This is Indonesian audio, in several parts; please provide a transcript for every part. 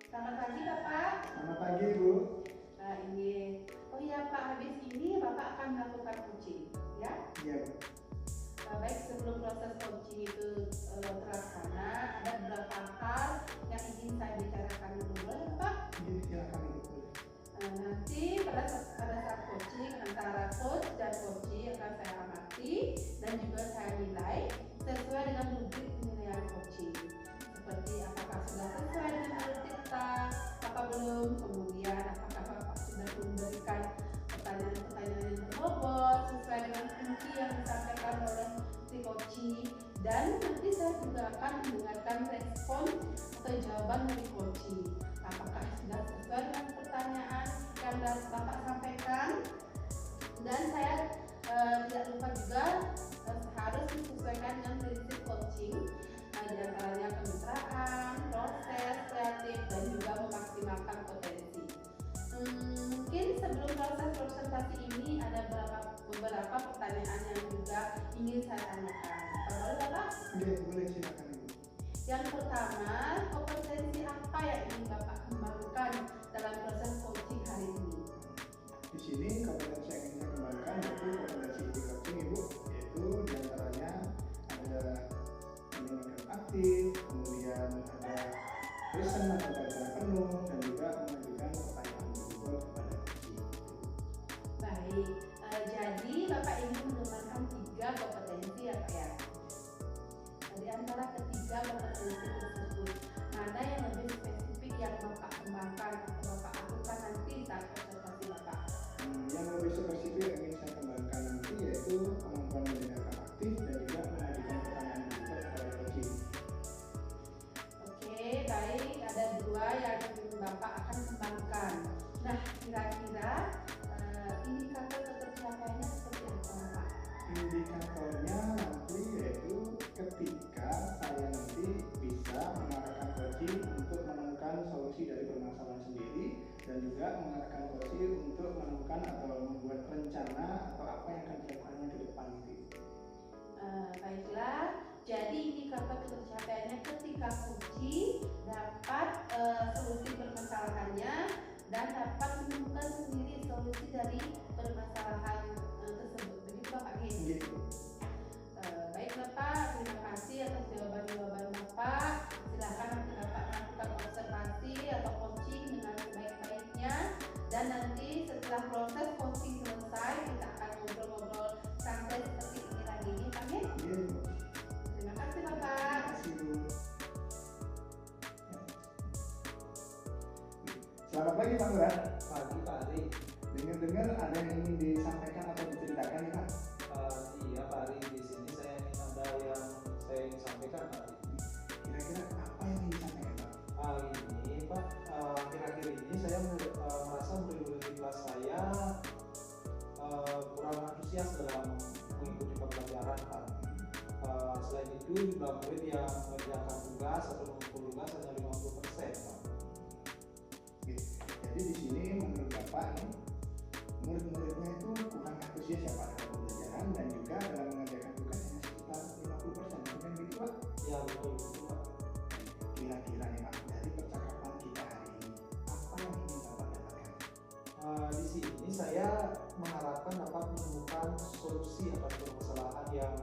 Selamat pagi Bapak. Selamat pagi Bu. Ini, oh iya Pak, habis ini Bapak akan melakukan coaching, ya? Iya Bu. Baik, sebelum proses coaching itu terlaksana, ada beberapa hal yang ingin saya bicarakan dulu, boleh Bapak? Iya, silakan Ibu. Nanti pada saat coaching antara coach dan coachee akan saya amati dan juga saya nilai sesuai dengan rubrik penilaian coaching. Seperti apakah sudah sesuai dengan rubrik kita, apa belum, kemudian apakah Bapak sudah memberikan pertanyaan-pertanyaan yang berbobot sesuai dengan kunci yang disampaikan oleh si coachee, dan nanti saya juga akan mendengarkan respon atau jawaban dari coachee. Apakah sudah sesuai dengan pertanyaan yang Bapak sampaikan, dan saya tidak lupa juga harus disesuaikan dengan prinsip coaching, diantaranya kemitraan, proses kreatif, dan juga memaksimalkan potensi. Mungkin sebelum proses presentasi ini ada beberapa pertanyaan yang juga ingin saya tanyakan. Boleh Bapak? Iya, boleh, silakan Ibu. Yang pertama, kompetensi apa yang ingin Bapak kembangkan dalam proses coaching hari ini? Di sini kompetensi yang ingin saya kembangkan yaitu kompetensi di coaching Ibu, yaitu diantaranya ada mendengarkan aktif, kemudian ada listen atau baca penuh, dan juga mengajukan pertanyaan berbobot kepada coaching. Baik, jadi Bapak ingin mengembangkan 3 kompetensi ya Pak ya? Di antara ketiga kompetensi tersebut, mana yang lebih spesifik yang Bapak kembangkan atau Bapak lakukan nanti saat presentasi Bapak? Yang lebih spesifik yang ingin saya kembangkan nanti yaitu kemampuan mendengarkan aktif dan juga mengajukan pertanyaan berbobot kepada coaching. Oke, baik, ada 2 yang Bapak akan kembangkan. Nah, kira-kira indikator ketercapaiannya seperti apa Bapak? Indikatornya nanti yaitu ketika saya nanti bisa mengarahkan coaching untuk menemukan solusi dari permasalahan sendiri, dan juga mengarahkan coaching untuk menemukan atau membuat rencana atau apa yang akan dilakukannya ke depan itu. Baiklah, jadi indikator ketercapaiannya ketika coaching dapat solusi permasalahannya dan dapat menemukan sendiri solusi dari permasalahan tersebut. Begitu Bapak Gini? Gitu. Baik Bapak, terima kasih atas jawaban-jawaban Bapak. Silakan nanti Bapak melakukan observasi atau coaching dengan sebaik-baiknya, dan nanti setelah proses coaching selesai kita akan ngobrol-ngobrol santai seperti ini lagi nih Pak Gini? Gitu. Terima kasih Terima Bapak. kasih Bu. Selamat pagi Pak Lurah. Pagi Pak Ari. Dengar-dengar ada yang ingin disampaikan atau diceritakan nih Pak? Iya Pak Ari, di sini saya ingin ada yang saya ingin sampaikan Pak Ari. Kira-kira apa yang ingin disampaikan Pak? Ini Pak, akhir-akhir ini saya merasa murid-murid di kelas saya kurang antusias dalam mengikuti pembelajaran Pak. Selain itu jumlah murid yang mengerjakan tugas atau mengumpul tugas hanya 50% Pak. Jadi di sini menurut Bapak nih, murid-muridnya itu kurang antusias ya Pak dalam pembelajaran, dan juga dalam mengerjakan tugas hanya sekitar 50%, bukan gitu Pak? Ya betul Pak. Kira-kira nih Pak, dari percakapan kita hari ini, apa yang ingin Bapak dapatkan? Di sini saya mengharapkan dapat menemukan solusi atas permasalahan yang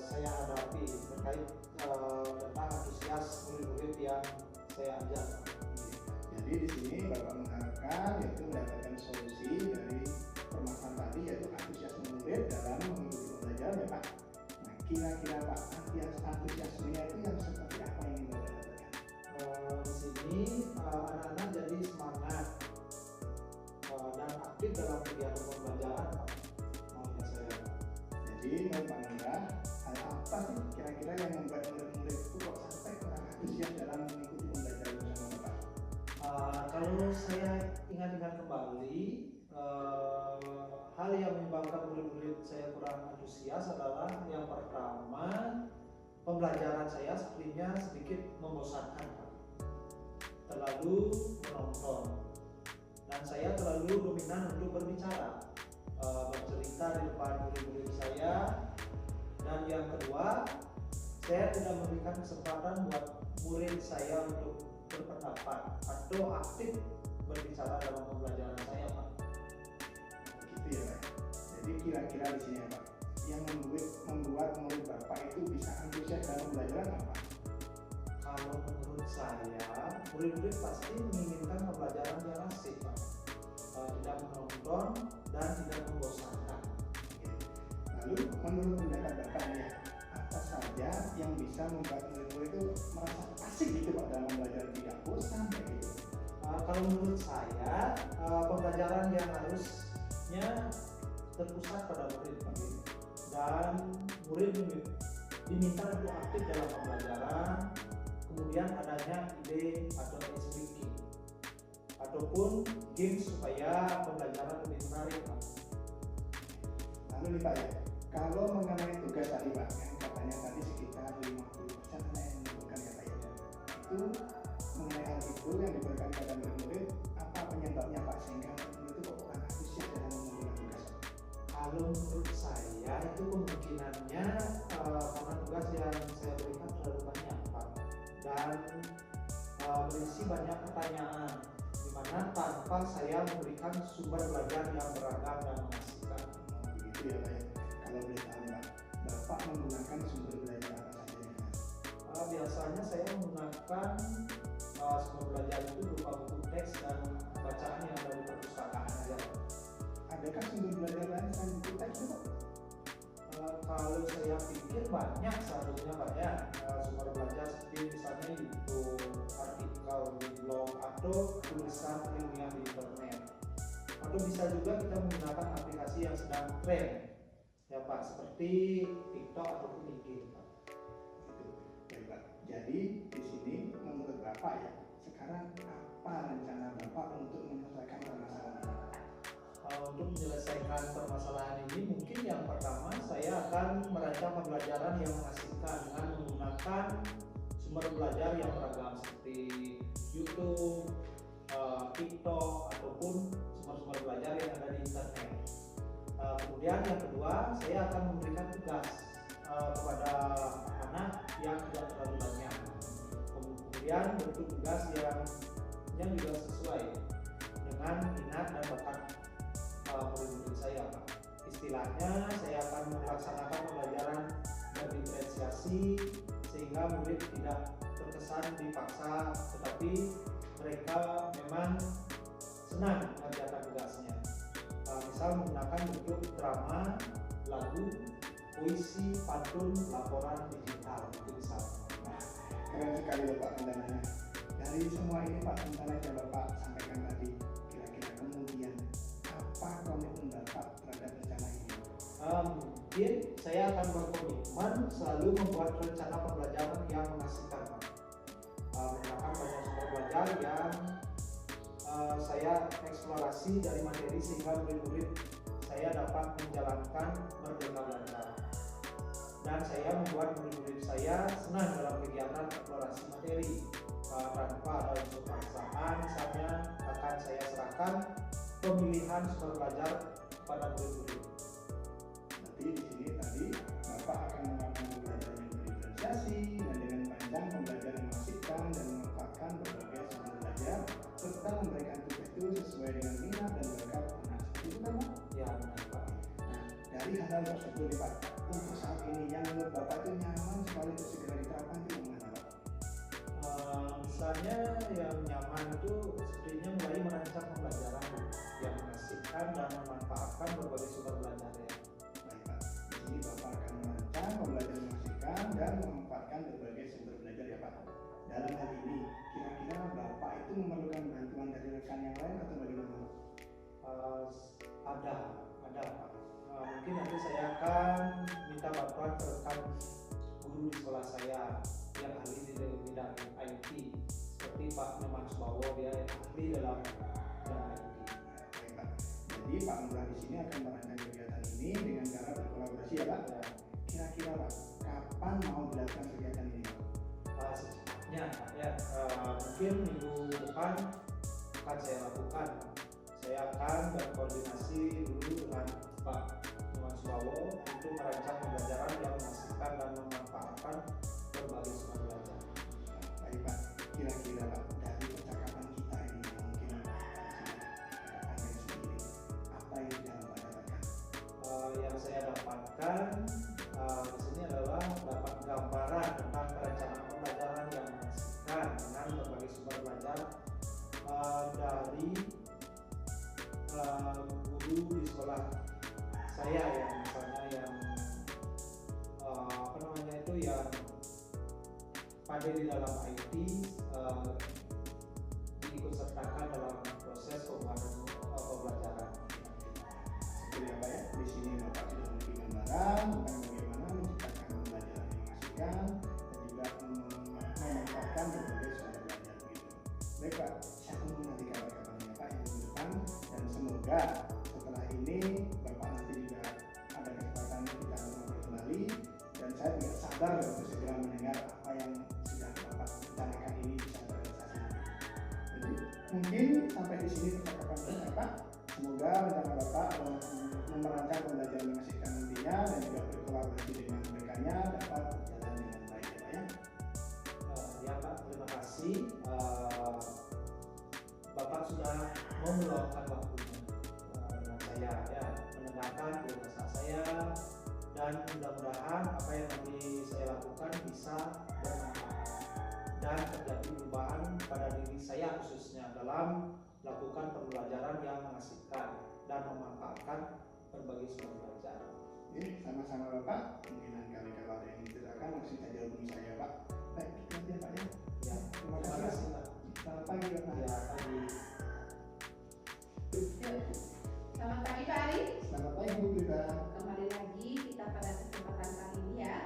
saya hadapi terkait tentang antusias murid-murid yang saya ajak. Jadi di sini Bapak mengharapkan yaitu mendapatkan solusi dari permasalahan tadi, yaitu antusiasme murid dalam mengikuti pembelajaran ya Pak. Nah, kira-kira Pak, antusiasmenya itu yang seperti apa yang ingin Bapak dapatkan? Di sini anak-anak jadi semangat dan aktif dalam kegiatan pembelajaran Pak. Maunya saya. Jadi menurut Pak Nanda, hal apa sih kira-kira yang membuat murid-murid itu kok sampai kurang antusias dalam mengikuti pembelajaran bersama Bapak? Kalau saya ingat-ingat kembali, hal yang menyebabkan murid-murid saya kurang antusias adalah yang pertama, pembelajaran saya sepertinya sedikit membosankan Pak. Terlalu menonton, dan saya terlalu dominan untuk berbicara, bercerita di depan murid-murid saya. Dan yang kedua, saya tidak memberikan kesempatan buat murid saya untuk berpendapat atau aktif berbicara dalam pembelajaran saya, Pak. Gitu ya Pak. Jadi kira-kira di sini ya Pak, yang membuat murid Bapak itu bisa antusias dalam pembelajaran apa? Kalau menurut saya, murid-murid pasti menginginkan pembelajaran yang asik, Pak. Tidak menonton dan tidak membosankan. Lalu menurut pendapat Bapak ya, apa saja yang bisa membuat murid-murid itu merasa asik gitu Pak dalam pembelajaran, tidak bosan kayak gitu? Kalau menurut saya, pembelajaran yang harusnya terpusat pada murid, Pak. Dan murid diminta untuk aktif dalam pembelajaran, kemudian adanya ide atau ice breaking ataupun game supaya pembelajaran lebih menarik, Pak. Lalu nih Pak ya, kalau mengenai tugas tadi Pak, yang katanya tadi sekitar 50% yang diberikan ya Pak ya, itu mengenai hal itu yang diberikan kepada murid-murid, apa penyebabnya Pak sehingga murid itu kok kurang antusias dalam mengerjakan tugas? Kalau menurut saya itu kemungkinannya karena tugas yang saya berikan terlalu banyak, Pak, dan berisi banyak pertanyaan, di mana tanpa saya memberikan sumber belajar yang beragam dan mengasihkan. Begitu ya Pak ya. Kalau boleh tahu Pak, Bapak menggunakan sumber belajar apa saja nih Pak? Biasanya saya menggunakan sumber belajar itu berupa buku teks dan bacaan yang dari perpustakaan aja. Adakah sumber belajar lain selain buku teks itu Pak? Kalau saya pikir banyak seharusnya Pak ya, sumber belajar seperti misalnya YouTube, artikel di blog, atau tulisan ilmiah di internet. Atau bisa juga kita menggunakan aplikasi yang sedang tren ya Pak, seperti TikTok ataupun IG, Pak. Baik Pak. Jadi di sini menurut Bapak ya, sekarang apa rencana Bapak untuk menyelesaikan permasalahan ini? Untuk menyelesaikan permasalahan ini, mungkin yang pertama saya akan merancang pembelajaran yang mengasihkan dengan menggunakan sumber belajar yang beragam seperti YouTube, TikTok, ataupun sumber-sumber belajar yang ada di internet. Kemudian yang kedua, saya akan memberikan tugas kepada anak yang tidak terlalu banyak. Kemudian bentuk tugas yang juga sesuai dengan minat dan bakat murid-murid saya, Pak. Istilahnya saya akan melaksanakan pembelajaran berdiferensiasi sehingga murid tidak terkesan dipaksa, tetapi mereka memang senang mengerjakan tugasnya. Misal menggunakan bentuk drama, lagu, puisi, pantun, laporan digital, itu bisa. Nah, keren sekali Bapak rencananya. Dari semua ini Pak rencana yang Bapak sampaikan tadi, kira-kira kemudian apa komitmen Bapak terhadap rencana ini? Mungkin saya akan berkomitmen selalu membuat rencana pembelajaran yang mengasihkan, Pak. Menggunakan banyak sumber belajar yang saya eksplorasi dari materi sehingga murid-murid saya dapat menjalankan merdeka belajar. Dan saya membuat murid-murid saya senang dalam kegiatan eksplorasi materi tanpa ada unsur paksaan. Misalnya akan saya serahkan pemilihan sumber belajar kepada murid-murid. Berarti di sini tadi Bapak akan melakukan pembelajaran yang berdiferensiasi dan dengan panjang pembelajaran mengasihkan dan memanfaatkan berbagai sumber belajar serta memberikan tugas itu sesuai dengan minat dan bakat anak. Itu kan Pak? Ya, benar Pak. Nah, dari hal tersebut nih Pak, untuk saat ini yang menurut Bapak itu nyaman sekali untuk segera diterapkan itu gimana Pak? Misalnya yang nyaman itu sepertinya mulai merancang pembelajaran yang mengasihkan dan memanfaatkan berbagai sumber belajar ya. Baik Pak, di sini Bapak akan merancang pembelajaran mengasihkan dan memanfaatkan berbagai sumber belajar ya Pak. Dalam hal ini, kira-kira Bapak itu memerlukan bantuan dari rekan yang lain atau bagaimana Pak? Ada Pak. Mungkin nanti saya akan minta bantuan ke rekan guru di sekolah saya yang ahli di bidang IT seperti Pak Nyoman Subawo, dia yang ahli dalam bidang IT. Baik Pak, jadi Pak Lurah di sini akan merancang kegiatan ini dengan cara berkolaborasi ya Pak. Ya. Kira-kira Pak, kapan mau dilakukan kegiatan ini Pak? Secepatnya ya, mungkin minggu depan akan saya lakukan. Saya akan berkoordinasi dulu dengan Pak Nyoman Subawo untuk merancang pembelajaran yang mengasihkan dan memanfaatkan berbagai sumber belajar. Baik Pak, kira-kira Pak, tentang perencanaan pembelajaran yang mengasihkan dengan berbagai sumber belajar dari guru di sekolah saya ya, misalnya yang yang pandai di dalam IT, diikut sertakan dalam proses pembuatan pembelajaran. Seperti apa ya? Di sini Bapak sudah memberi gambaran tentang bagaimana menciptakan pembelajaran yang mengasihkan dan juga memanfaatkan berbagai sumber belajar begitu. Baik Pak, saya tunggu nanti kabar-kabarnya Pak yang minggu depan, dan semoga setelah ini Bapak nanti juga ada kesempatan kita ngobrol kembali, dan saya tidak sabar untuk segera mendengar apa yang sudah Bapak rencanakan ini bisa terrealisasi. Jadi mungkin sampai di sini percakapan kita Pak. Semoga rencana Bapak merancang pembelajaran yang mengasihkan nantinya dan juga berkolaborasi dengan mereka dapat berjalan dengan baik ya Pak ya. Ya Pak, terima kasih. Bapak sudah mau meluangkan waktunya dengan saya ya, mendengarkan keluh kesah saya, dan mudah-mudahan apa yang nanti saya lakukan bisa bermanfaat dan terjadi perubahan pada diri saya khususnya dalam melakukan pembelajaran yang mengasihkan dan memanfaatkan berbagai sumber belajar. Sama-sama Bapak. Mungkin kali kalau ada yang diceritakan langsung saja hubungi saya Pak. Baik, terima kasih Pak ya. Ya, Terima kasih Pak. Selamat pagi Bapak. Ya, pagi. Selamat pagi Pak Ari. Selamat pagi Bu Prita. Kembali lagi kita pada kesempatan kali ini ya.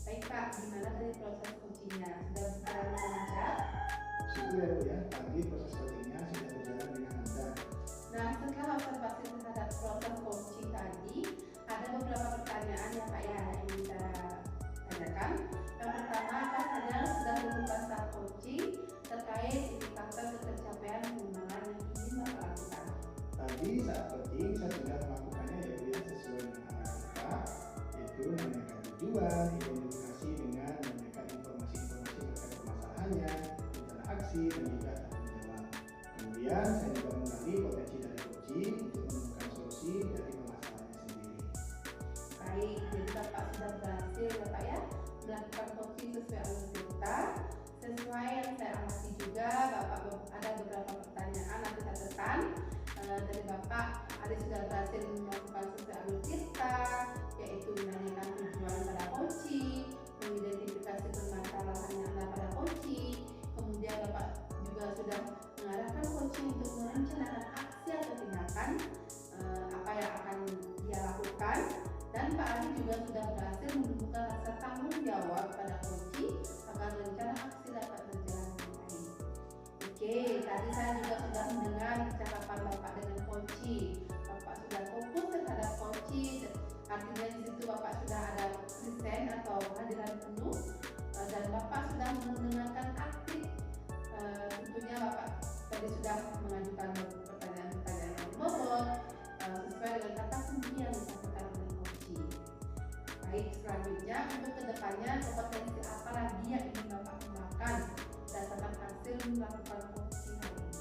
Baik Pak, gimana dari proses coachingnya? Sudah berjalan dengan lancar? Syukur ya Bu ya, tadi proses coachingnya sudah berjalan dengan lancar. Nah, setelah observasi terhadap proses coaching tadi, ada beberapa pertanyaan ya Pak ya yang bisa tanyakan. Yang pertama, apa saja sudah dilakukan saat coaching terkait indikator ketercapaian pengembangan yang ingin Bapak lakukan? Tadi saat coaching saya sudah melakukannya ya Bu ya, sesuai dengan arahan Bapak, yaitu menanyakan tujuan, identifikasi dengan menanyakan informasi-informasi terkait permasalahannya, rencana aksi, dan juga tanggung jawab. Kemudian saya juga menggali potensi dari coaching untuk menemukan solusi dari permasalahannya sendiri. Baik, jadi Bapak sudah berhasil ya Pak ya melakukan coaching sesuai alur kita. Sesuai yang saya amati juga, Bapak ada beberapa pertanyaan nanti saya tekan dari Bapak. Ada sudah berhasil melakukan sesuai alur kita, yaitu menanyakan tujuan pada coaching, mengidentifikasi permasalahan yang ada pada coaching. Kemudian Bapak juga sudah mengarahkan coaching untuk merencanakan aksi atau tindakan apa yang akan dia lakukan, dan Pak Ali juga sudah berhasil menumbuhkan rasa tanggung jawab pada coaching agar rencana aksi dapat berjalan dengan baik. Oke, tadi saya juga sudah mendengar percakapan Bapak dengan coaching. Bapak sudah fokus terhadap coaching, artinya di situ Bapak sudah ada present atau kehadiran penuh, dan Bapak sudah mendengarkan aktif. Tentunya Bapak tadi sudah mengajukan pertanyaan-pertanyaan yang berbobot sesuai dengan kata kunci yang disampaikan oleh coaching. Baik, selanjutnya untuk kedepannya kompetensi apa lagi yang ingin Bapak kembangkan berdasarkan hasil melakukan coaching hari ini?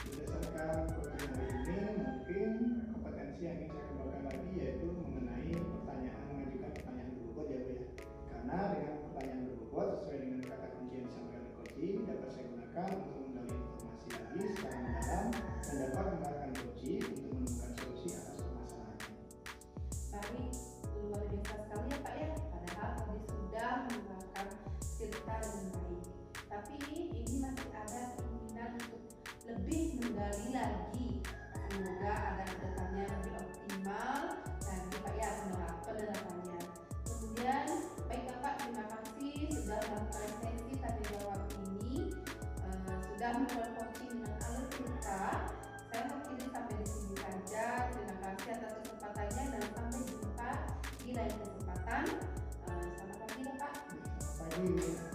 Berdasarkan coaching hari ini, mungkin kompetensi yang ingin saya kembangkan lagi yaitu mengenai mengajukan pertanyaan berbobot ya Bu ya. Karena dengan pertanyaan berbobot sesuai dengan kata kunci yang disampaikan oleh coaching dapat saya gunakan untuk menggali informasi lagi secara mendalam dan dapat mengarahkan coaching untuk menemukan solusi atas permasalahannya. Baik, luar biasa sekali ya Pak ya. Padahal tadi sudah menerangkan cerita dengan baik, tapi ini masih ada keinginan untuk lebih menggali lagi. Semoga ada kedepannya lebih optimal lagi Pak ya penerapannya. Kemudian baik Bapak, terima kasih sudah melakukan sesi tanya jawab ini, sudah melakukan coaching dengan alur kita. Saya mengakhiri sampai di sini saja. Terima kasih atas kesempatannya dan sampai jumpa di lain kesempatan. Selamat pagi Bapak. Pagi.